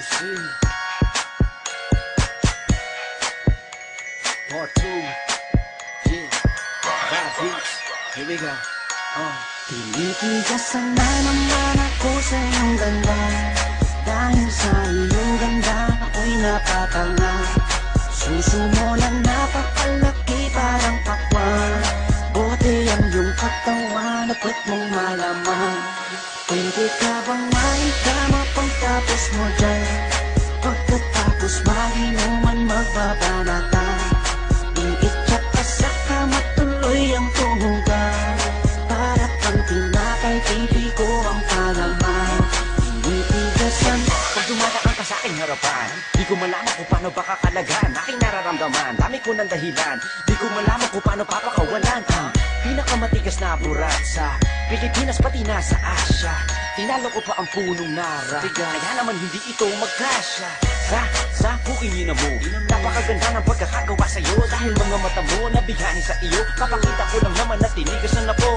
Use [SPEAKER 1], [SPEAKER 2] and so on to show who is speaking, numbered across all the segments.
[SPEAKER 1] Juicy Part 2. Yeah, bad beats. Here we go.
[SPEAKER 2] Tinitigasan na naman ako sa iyong ganda. Dahil sa iyong ganda ako'y napatanga. Suso mo na napakalaki parang pakwan. Bote ang iyong katawan at puwet mong malaman. Pwede ka bang maitama pagtapos mo dyan? Pagkatapos maginuman magbabanatan. Iitsak ka sa kama tuloy ang tumugan. Para kang tinapay pipi ko ang palaman. Tinitigasan
[SPEAKER 3] Pag dumadaan ka sa aking harapan, di ko malaman kung paano ba kakalagan aking nararamdaman. Dami ko ng dahilan, di ko malaman kung paano papakawalan ang pinakamatigas na burat sa Pilipinas pati na sa Asya. Tinalo ko pa ang punong nara, kaya naman hindi ito magkasya. Sa kuingin mo, napakaganda ng pagkakagawa sa'yo. Dahil mga mata mo nabigani sa iyo, papakita ko lang naman na tinigasan na po.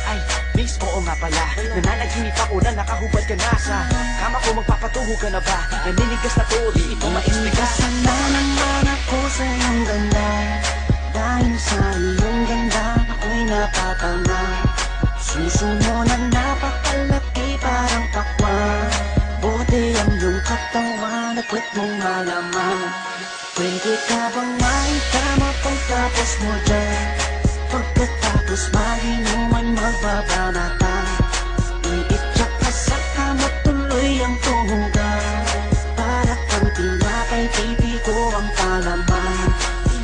[SPEAKER 3] Ay, miss, oo nga pala, nananaginip ako na nakahubad ka na sa kama ko. Magpapatuho ka na ba? Naninigas na to, di ito maismigas.
[SPEAKER 2] Tinitigasan na naman ako sa iyong ganda. Dahil sa iyong ganda ako'y napatanga. Suso mo na napakalaki parang pakwan. Bote ang iyong katawan at puwet mong malaman. Pwede ka bang maitama pagtapos mo dyan? Pagkatapos maginuman magbabanatan. Iitsak ka sa kama tuloy ang tumugan. Para kang tinapay pipi ko ang palaman.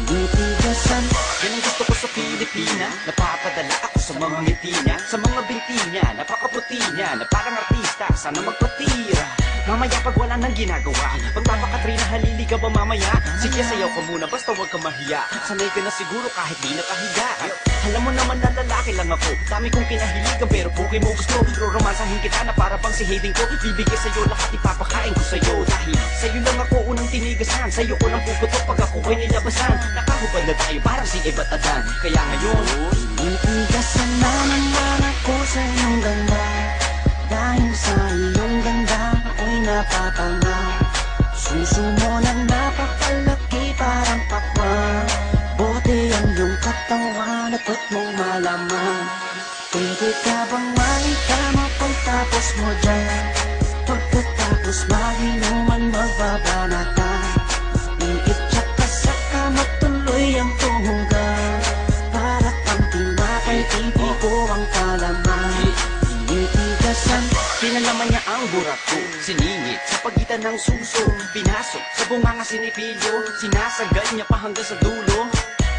[SPEAKER 2] Tinitigasan
[SPEAKER 3] Yan ang gusto ko sa Pilipina. Napapadala ako sa mga ngiti niya, sa mga binti niya, napakaputi niya, na parang artista, sana magpatira. Mamaya pag wala nang ginagawa, magpapakatrina, halili ka ba mamaya? Sige, sayaw ka muna, basta huwag ka mahiya. Sanay ka na siguro kahit di nakahiga. Alam mo naman na lalaki lang ako, dami kong kinahiligan pero bukay mo gusto. Romansahin kita na para bang si Hayden ko. Bibigay sa'yo lahat, ipapakain ko sa'yo. Dahil sa'yo lang ako unang tinigasan, sa'yo ko lang puputok pag ako ay nilabasan. Nakahubad na tayo parang si Ebat Adan. Kaya ngayon,
[SPEAKER 2] tinitigasan na naman ako sa iyong ganda. Dahil sa iyong ganda ako'y napatanga. Suso mo na napakalaki parang pakwan. Bote ang iyong katawan at puwet mong malaman. Pwede ka bang maitama pagtapos mo dyan? Pagkatapos maginuman magbabanatan. Iitsak ka sa kama tuloy ang tumugan. Para kang tinapay pipi ko ang palaman. Tinitigasan
[SPEAKER 3] pinalaman niya ang burak ko, siningit sa pagitan ng suso. Pinasok sa bunganga sinipilyo, sinasagad niya pa hanggang sa dulo.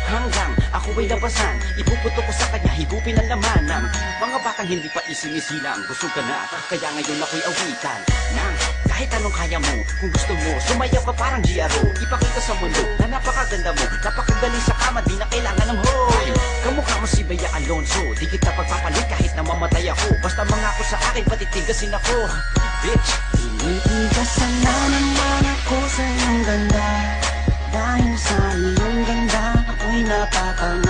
[SPEAKER 3] Hanggang ako ay labasan, ipuputo ko sa kanya, higupin ang laman ng mga batang hindi pa isinisilang. Gusto ka na, kaya ngayon ako'y awitan ng kahit anong kaya mo. Kung gusto mo, sumayaw ka parang GRO. Ipakita sa mundo na napakaganda mo, napakagaling sa kama, di na kailangan ng hoy. Kamukha mo si Bea Alonso, di kita pagpapalit kahit na mamatay ako. Basta mangako sa akin, patitigasin ako, bitch.
[SPEAKER 2] Tinitigasan na naman ako sa iyong ganda. Dahil sa iyong ganda ako'y napatanga.